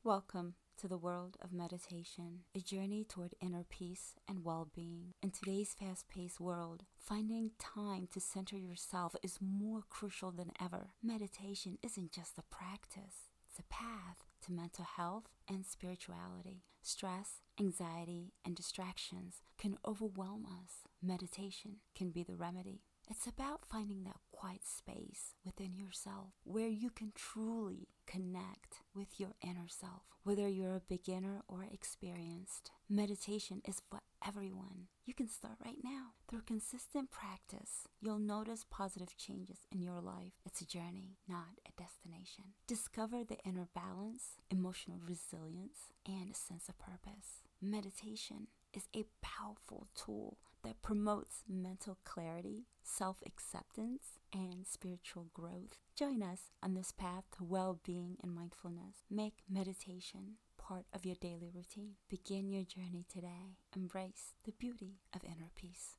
Welcome to the world of meditation, a journey toward inner peace and well-being. In today's fast-paced world, finding time to center yourself is more crucial than ever. Meditation isn't just a practice, it's a path to mental health and spirituality. Stress, anxiety, and distractions can overwhelm us. Meditation can be the remedy. It's about finding that quiet space within yourself where you can truly connect with your inner self. Whether you're a beginner or experienced, meditation is for everyone. You can start right now. Through consistent practice, you'll notice positive changes in your life. It's a journey, not a destination. Discover the inner balance, emotional resilience, and a sense of purpose. Meditation is a powerful tool that promotes mental clarity, self-acceptance, and spiritual growth. Join us on this path to well-being and mindfulness. Make meditation part of your daily routine. Begin your journey today. Embrace the beauty of inner peace.